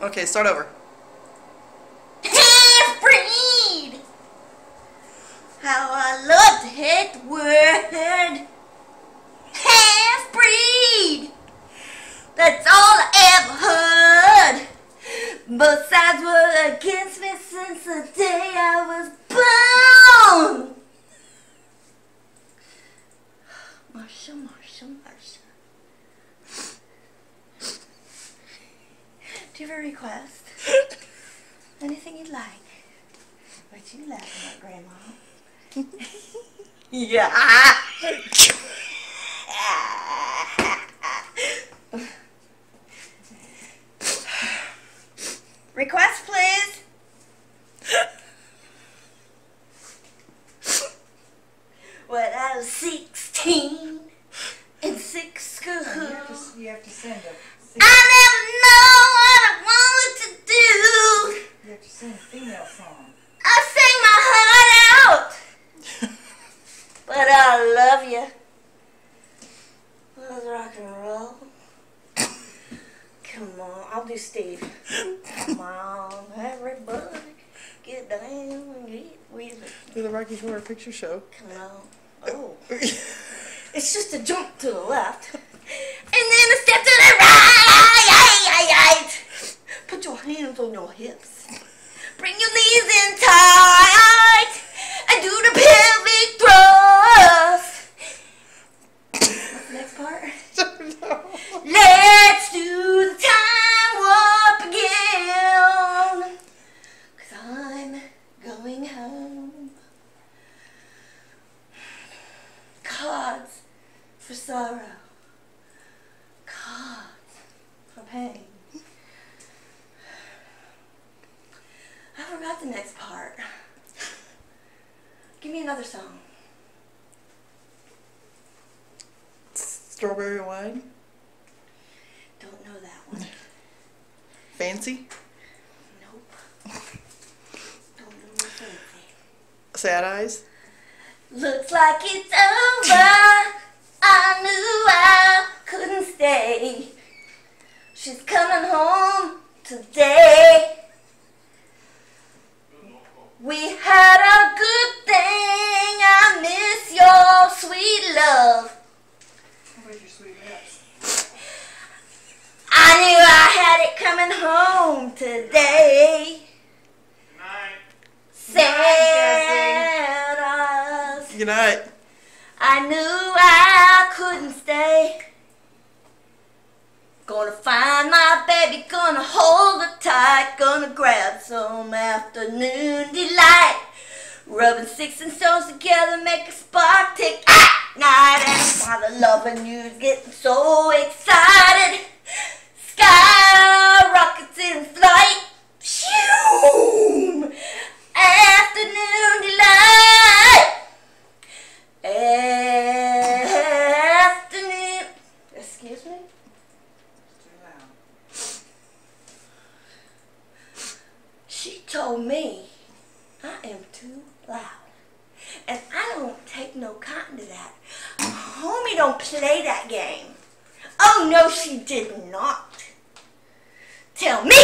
Okay, start over. Half-breed! How I love to hate the word. Half-breed! That's all I ever heard. Both sides were against me since the day I was born. Marsha, Marsha, Marsha. Do you have a request? Anything you'd like? What you laughing at, Grandma? Yeah. Request, please. When I was 16 in sixth school, You have to sing it. I never know what I wanted to do. You have to sing a female song. I sang my heart out. But I love you. Let's rock and roll. Come on, I'll do Steve. Come on, everybody, get down and get with it. Do the Rocky Horror Picture Show. Come on. Oh. It's just a jump to the left. And then a step to the right. Put your hands on your hips. Bring your knees in tight. And do the pelvic thrust. What's the next part? No. Let's do the time warp again. 'Cause I'm going home. Cards for sorrow. Cards for pain. I forgot the next part. Give me another song. Strawberry wine. Don't know that one. Fancy. Nope. Don't know no fancy. Sad eyes. Looks like it's over. I knew I couldn't stay. She's coming home today. We had a good thing. I miss your sweet love. Where's your sweet lips? I knew I had it coming home today. Sad eyes. Good night. I knew I couldn't stay. Gonna find my baby, gonna hold her tight, gonna grab some afternoon delight. Rubbing sticks and stones together, make a spark tick at night. And while the loving you's getting so excited, sky rockets in flight. Shoo! Afternoon delight. Afternoon. Excuse me? It's too loud. She told me I am too loud. And I don't take no cotton to that. Homie don't play that game. Oh, no, she did not. Tell me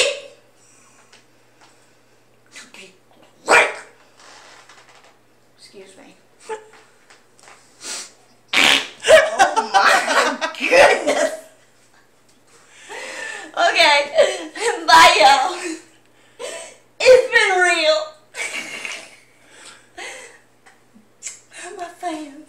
to be right. Excuse me. Oh, my goodness. Okay. Bye, y'all. It's been real. My fans.